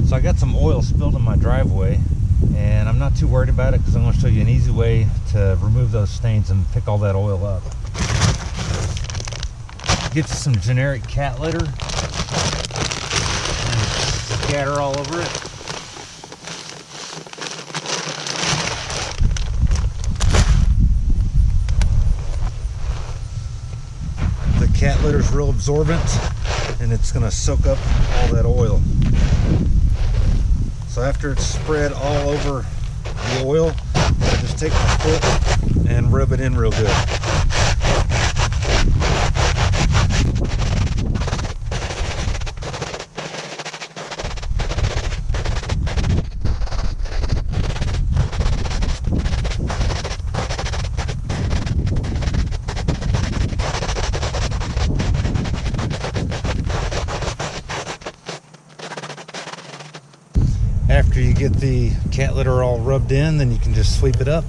So I got some oil spilled in my driveway, and I'm not too worried about it because I'm going to show you an easy way to remove those stains and pick all that oil up. Get you some generic cat litter and scatter all over it. The cat litter is real absorbent, and it's going to soak up all that oil. So after it's spread all over the oil, I just take my foot and rub it in real good. After you get the cat litter all rubbed in, then you can just sweep it up.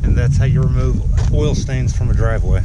And that's how you remove oil stains from a driveway.